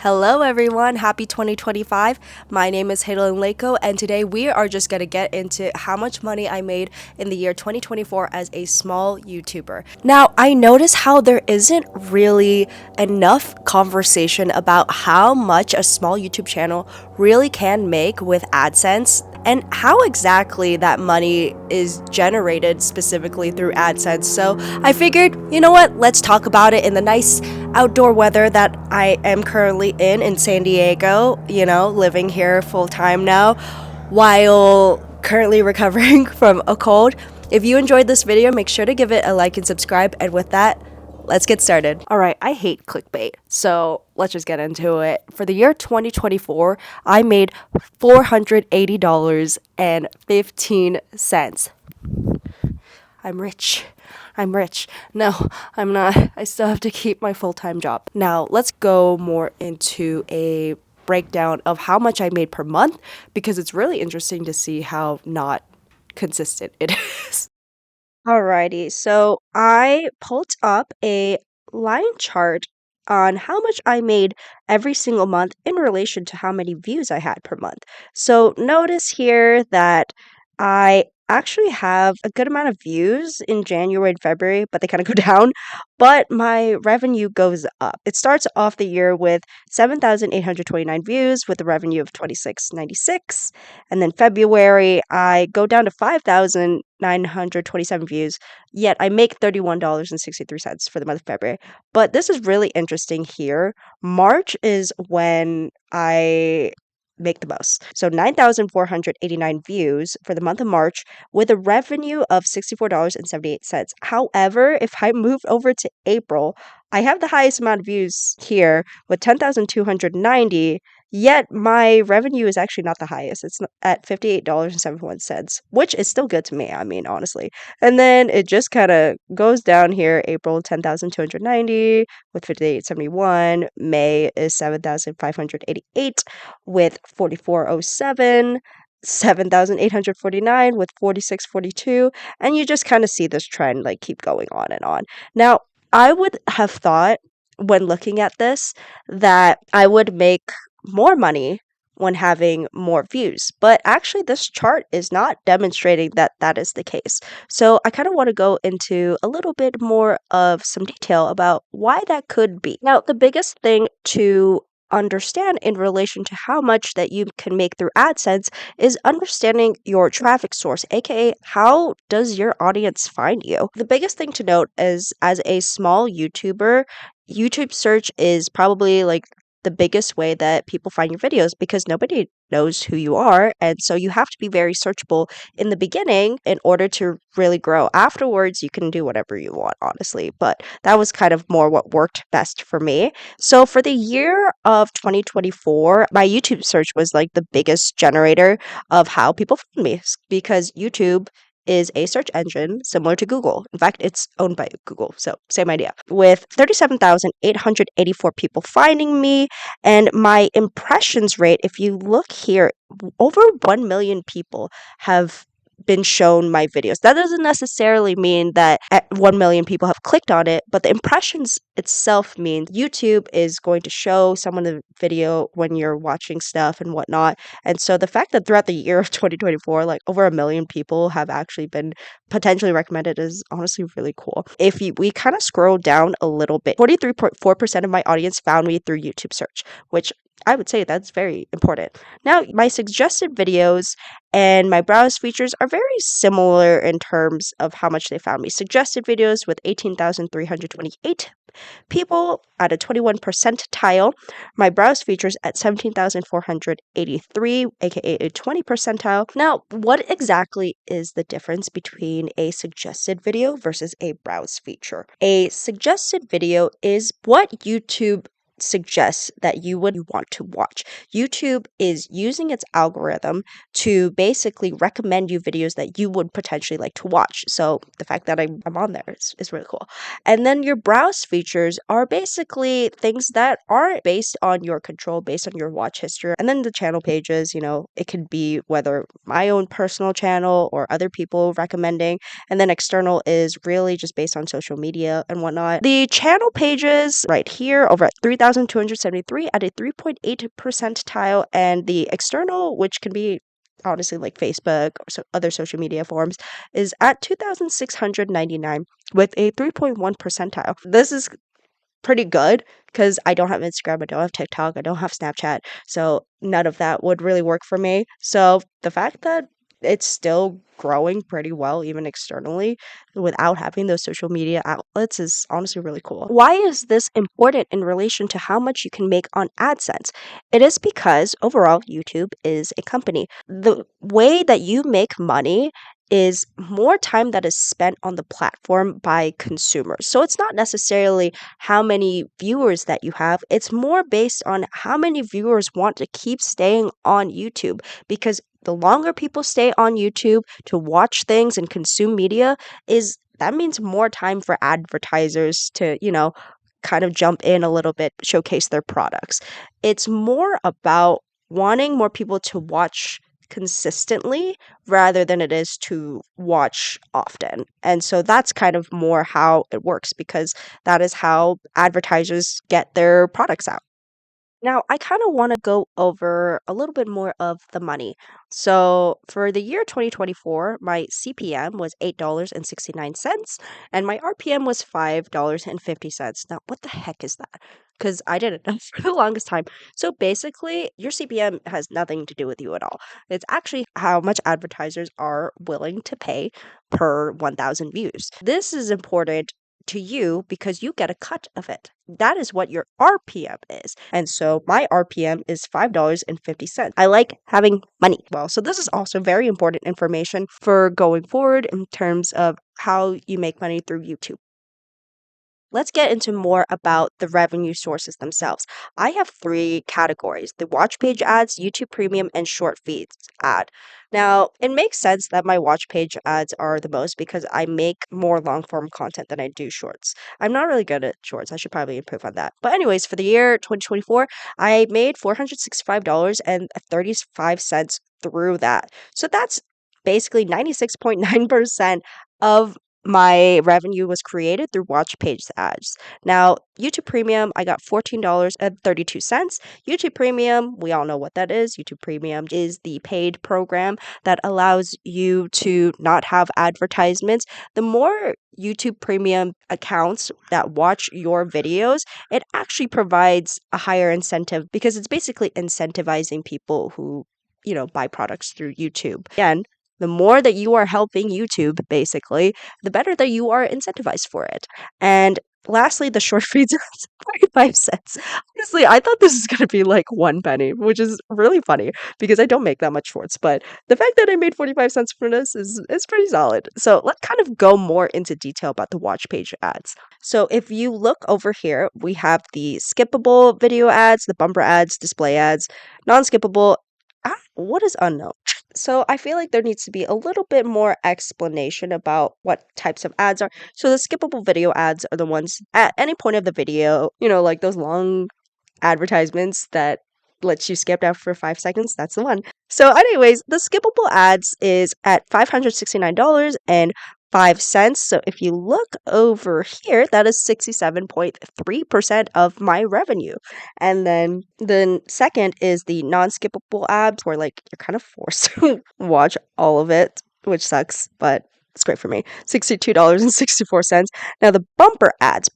Hello everyone, happy 2025. My name is Hadel-Lynn, and today we are just going to get into how much money I made in the year 2024 as a small YouTuber. Now, I notice how there isn't really enough conversation about how much a small YouTube channel really can make with AdSense and how exactly that money is generated specifically through AdSense. So I figured, you know what, let's talk about it in the nice outdoor weather that I am currently in San Diego, living here full time now while currently recovering from a cold. If you enjoyed this video, make sure to give it a like and subscribe. And with that, let's get started. All right, I hate clickbait, so let's just get into it. For the year 2024, I made $480.15. I'm rich. No, I'm not. I still have to keep my full-time job. Now, let's go more into a breakdown of how much I made per month because it's really interesting to see how not consistent it is. Alrighty, so I pulled up a line chart on how much I made every single month in relation to how many views I had per month. So notice here that I actually have a good amount of views in January and February, but they kind of go down. But my revenue goes up. It starts off the year with 7,829 views with a revenue of 26.96. And then February, I go down to 5,927 views, yet I make $31.63 for the month of February. But this is really interesting here. March is when I make the most. So 9,489 views for the month of March with a revenue of $64.78. However, if I move over to April, I have the highest amount of views here with 10,290, yet my revenue is actually not the highest. It's at $58.71, which is still good to me, I mean, honestly. And then it just kind of goes down here. April, 10,290 with 58.71. May is 7,588 with 4407. 7,849 with 4642, and you just kind of see this trend like keep going on and on. Now, I would have thought when looking at this that I would make more money when having more views, but actually this chart is not demonstrating that that is the case. So I kind of want to go into a little bit more of some detail about why that could be. Now, the biggest thing to understand in relation to how much that you can make through AdSense is understanding your traffic source, aka how does your audience find you? The biggest thing to note is as a small YouTuber, YouTube search is probably like the biggest way that people find your videos because nobody knows who you are. And so you have to be very searchable in the beginning in order to really grow. Afterwards, you can do whatever you want, honestly. But that was kind of more what worked best for me. So for the year of 2024, my YouTube search was like the biggest generator of how people found me because YouTube is a search engine similar to Google. In fact, it's owned by Google, so same idea. With 37,884 people finding me, and my impressions rate, if you look here, over 1 million people have been shown my videos. That doesn't necessarily mean that 1 million people have clicked on it, but the impressions itself means YouTube is going to show someone the video when you're watching stuff and whatnot. And so the fact that throughout the year of 2024, like over 1 million people have actually been potentially recommended is honestly really cool. If we kind of scroll down a little bit, 43.4% of my audience found me through YouTube search, which I would say that's very important. Now, my suggested videos and my browse features are very similar in terms of how much they found me. Suggested videos with 18,328 people at a 21 percentile. My browse features at 17,483, aka a 20 percentile. Now, what exactly is the difference between a suggested video versus a browse feature? A suggested video is what YouTube suggests that you would want to watch. YouTube is using its algorithm to basically recommend you videos that you would potentially like to watch. So the fact that I'm on there is really cool. And then your browse features are basically things that aren't based on your control, based on your watch history. And then the channel pages, it could be whether my own personal channel or other people recommending. And then external is really just based on social media and whatnot. The channel pages right here over at 3,000 2,273 at a 3.8 percentile, and the external, which can be honestly like Facebook or other social media forms, is at 2,699 with a 3.1 percentile. This is pretty good because I don't have Instagram, I don't have TikTok, I don't have Snapchat, so none of that would really work for me. So the fact that it's still growing pretty well, even externally, without having those social media outlets is honestly really cool. Why is this important in relation to how much you can make on AdSense? It is because overall, YouTube is a company. The way that you make money is more time that is spent on the platform by consumers. So it's not necessarily how many viewers that you have, it's more based on how many viewers want to keep staying on YouTube, because the longer people stay on YouTube to watch things and consume media, is that means more time for advertisers to, kind of jump in a little bit, showcase their products. It's more about wanting more people to watch consistently rather than it is to watch often. And so that's kind of more how it works, because that is how advertisers get their products out. Now, I kind of want to go over a little bit more of the money. So, for the year 2024, my CPM was $8.69 and my RPM was $5.50. Now, what the heck is that? Because I didn't know for the longest time. So, basically, your CPM has nothing to do with you at all. It's actually how much advertisers are willing to pay per 1,000 views. This is important to you because you get a cut of it. That is what your RPM is. And so my RPM is $5.50. I like having money. Well, so this is also very important information for going forward in terms of how you make money through YouTube. Let's get into more about the revenue sources themselves. I have three categories: the watch page ads, YouTube Premium, and short feeds ad. Now, it makes sense that my watch page ads are the most because I make more long form content than I do shorts. I'm not really good at shorts. I should probably improve on that. But, anyways, for the year 2024, I made $465.35 through that. So that's basically 96.9% of my revenue was created through watch page ads. Now, YouTube Premium, I got $14.32. YouTube Premium, we all know what that is. YouTube Premium is the paid program that allows you to not have advertisements. The more YouTube Premium accounts that watch your videos, it actually provides a higher incentive because it's basically incentivizing people who buy products through YouTube. Again, the more that you are helping YouTube, basically, the better that you are incentivized for it. And lastly, the short feeds are 45 cents. Honestly, I thought this is going to be like 1 penny, which is really funny because I don't make that much shorts. But the fact that I made 45 cents for this is pretty solid. So let's kind of go more into detail about the watch page ads. So if you look over here, we have the skippable video ads, the bumper ads, display ads, non-skippable. What is unknown? So I feel like there needs to be a little bit more explanation about what types of ads are. So the skippable video ads are the ones at any point of the video, like those long advertisements that lets you skip out for 5 seconds. That's the one. So, anyways, the skippable ads is at $569.05. So, if you look over here, that is 67.3% of my revenue. And then the second is the non-skippable ads, where like you're kind of forced to watch all of it, which sucks, but it's great for me. $62.64. Now the bumper ads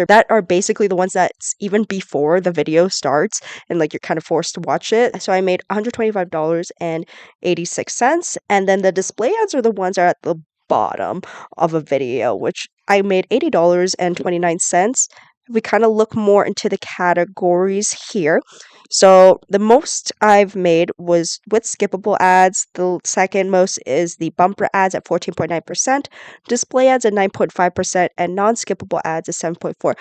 are basically the ones that's even before the video starts and like you're kind of forced to watch it. So I made $125.86. And then the display ads are the ones that are at the bottom of a video, which I made $80.29. We kind of look more into the categories here. So the most I've made was with skippable ads. The second most is the bumper ads at 14.9%, display ads at 9.5%, and non-skippable ads at 7.4%.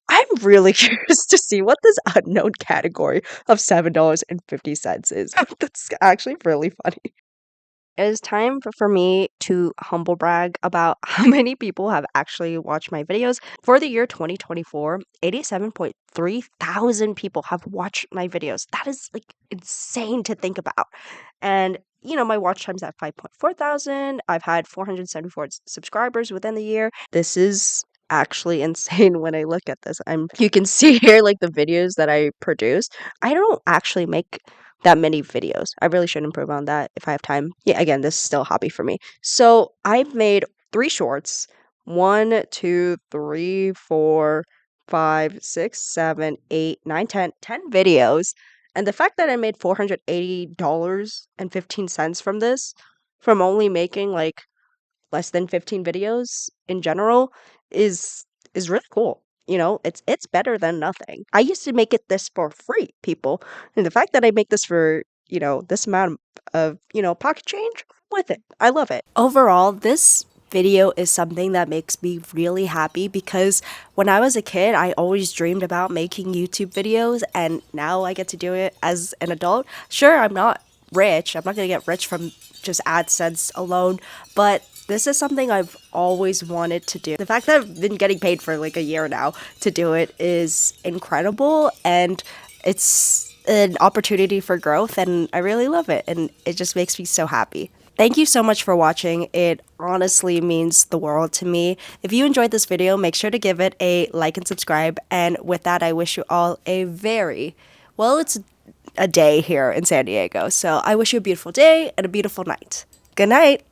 I'm really curious to see what this unknown category of $7.50 is. That's actually really funny. It is time for me to humble brag about how many people have actually watched my videos. For the year 2024, 87.3 thousand people have watched my videos. That is like insane to think about. And my watch time's at 5.4 thousand. I've had 474 subscribers within the year. This is actually insane when I look at this. You can see here like the videos that I produce. I don't actually make that many videos. I really should improve on that if I have time. Yeah, again, this is still a hobby for me. So I've made 3 shorts. 10 videos. And the fact that I made $480.15 from this, from only making like less than 15 videos in general is really cool. You know, it's better than nothing. I used to make it this for free, people. And the fact that I make this for, this amount of, pocket change, I'm with it. I love it. Overall, this video is something that makes me really happy because when I was a kid, I always dreamed about making YouTube videos, and now I get to do it as an adult. Sure, I'm not rich. I'm not going to get rich from just AdSense alone, but this is something I've always wanted to do. The fact that I've been getting paid for like a year now to do it is incredible, and it's an opportunity for growth, and I really love it, and it just makes me so happy. Thank you so much for watching. It honestly means the world to me. If you enjoyed this video, make sure to give it a like and subscribe. And with that, I wish you all it's a day here in San Diego. So I wish you a beautiful day and a beautiful night. Good night.